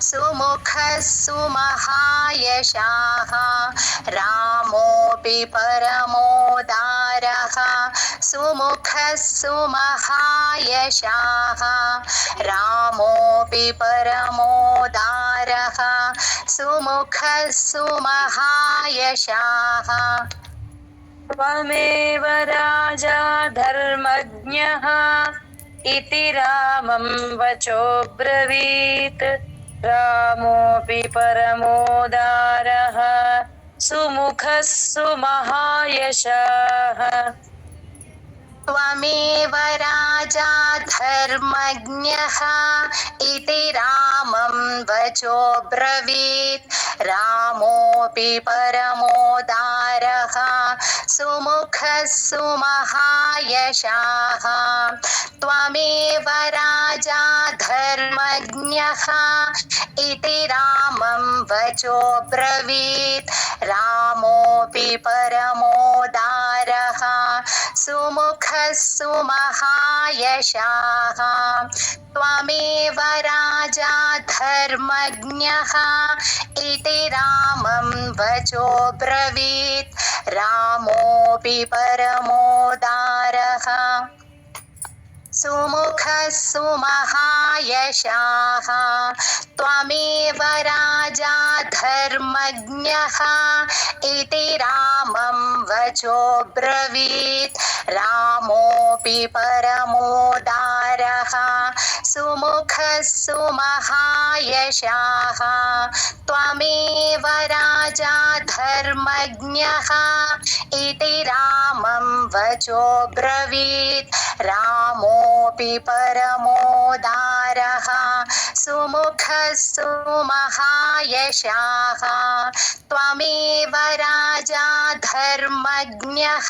सुमुखः सुमहायशाः रामोऽपि परमोदारः सुमुखः सुमहायशाः रामोऽपि परमोदारः सुमुखः सुमहायशाः त्वमेव राजा धर्मज्ञः इति रामं वचोब्रवीत् रामोऽपि परमोदारः सुमुखः सुमहायशाः त्वमेव राजा धर्मज्ञः इति रामं वचोब्रवीत् रामोऽपि परमोदारः सुमुखः सुमहायशाः त्वमेव राजा धर्मज्ञः इति रामं वचोब्रवीत् रामोऽपि परमोदारः सुमुखः सुमहायशाः त्वमेव राजा धर्मज्ञः इति रामं वचोब्रवीत् रामोऽपि परमोदारः सुमुखः सुमहायशाः त्वमेव राजा धर्मज्ञः इति रामं वचोब्रवीत् रामोऽपि परमोदारः सुमुखः सुमहायशाः त्वमेव राजा धर्मज्ञः इति रामं वचोब्रवीत् रामोऽपि परमोदारः सुमुखः सुमहायशाः त्वमेव राजा धर्मज्ञः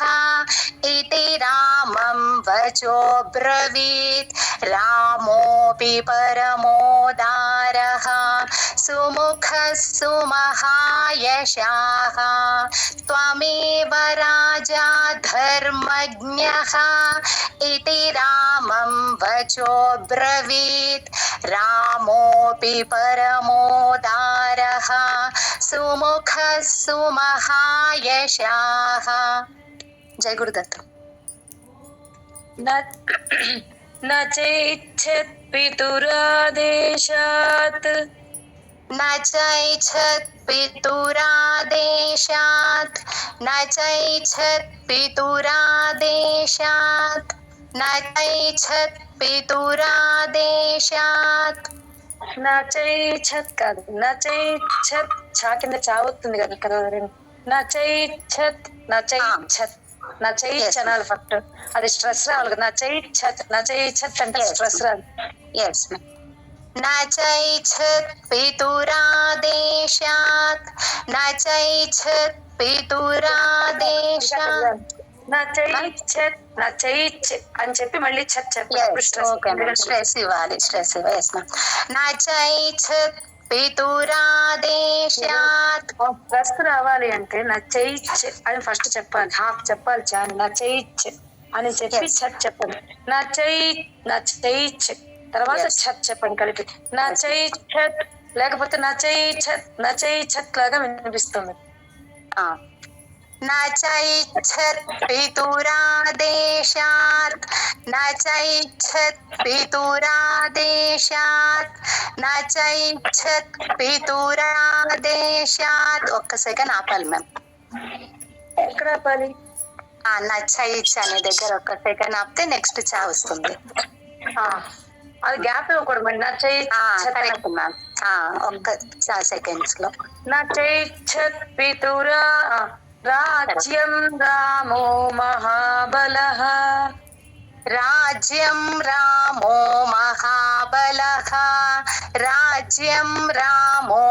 इति रामं वचोब्रवीत् रामोऽपि परमोदारः सुमुखः सुमहायशाः त्वमेव राजा धर्मज्ञः इति रामं वचोब्रवीत् रामोऽपि परमोदारः सुमुखः सुमहायशाः। जय गुरुदत्त। न चैच्छत् पितुरादेशात् न चैच्छत् पितुरादेशात् न चैच्छत् पितुरादेशात् न चैच्छत् पितुरादेशात् न చైచ్ఛత్ కాదు నచైచ్ఛత్ చా కింద చా వస్తుంది కదా ఇక్కడ నచైచ్ఛత్ నచైచ్ఛత్ నచైచ్ఛ అనాలి ఫస్ట్ అది స్ట్రెస్ రావాలి కదా నచైచ్ఛత్ అంటే స్ట్రెస్ రాదు yes न चैच्छत् पितुरादेशात् न चैच्छत् पितुरादेशात् నచైచ్ఛ అని చెప్పి మళ్ళీ ఛత్ చెప్పాలి స్ట్రెస్ ఇవ్వాలి न चैच्छत् పితురాదేశాత్ స్ట్రెస్ రావాలి అంటే నచైచ్ఛ అని ఫస్ట్ చెప్పాలి హాఫ్ చెప్పాలి చాలు నచైచ్ఛ అని చెప్పి ఛత్ చెప్పండి నచైచ్ఛ తర్వాత ఛత్ చెప్పండి కలిపి నచైచ్ఛత్ లేకపోతే నచైచ్ఛత్ లాగా వినిపిస్తుంది न चैच्छत् पितुरादेशात् न चैच्छत् पितुरादेशात् न चैच्छत् पितुरादेशात् ఒక్క సెకండ్ ఆపాలి మ్యామ్ ఎక్కడ ఆపాలి నచైచ్చ అనే దగ్గర ఒక్క సెకండ్ ఆపితే నెక్స్ట్ చా వస్తుంది అది గ్యాప్ ఇవ్వకూడదు మరి కరెక్ట్ మ్యామ్ ఒక్క చా సెకండ్స్ లో నచైచ్ఛత్ పితురా రాజ్యం రామో మహాబలః राज्यं रामो महाबलः राज्यं रामो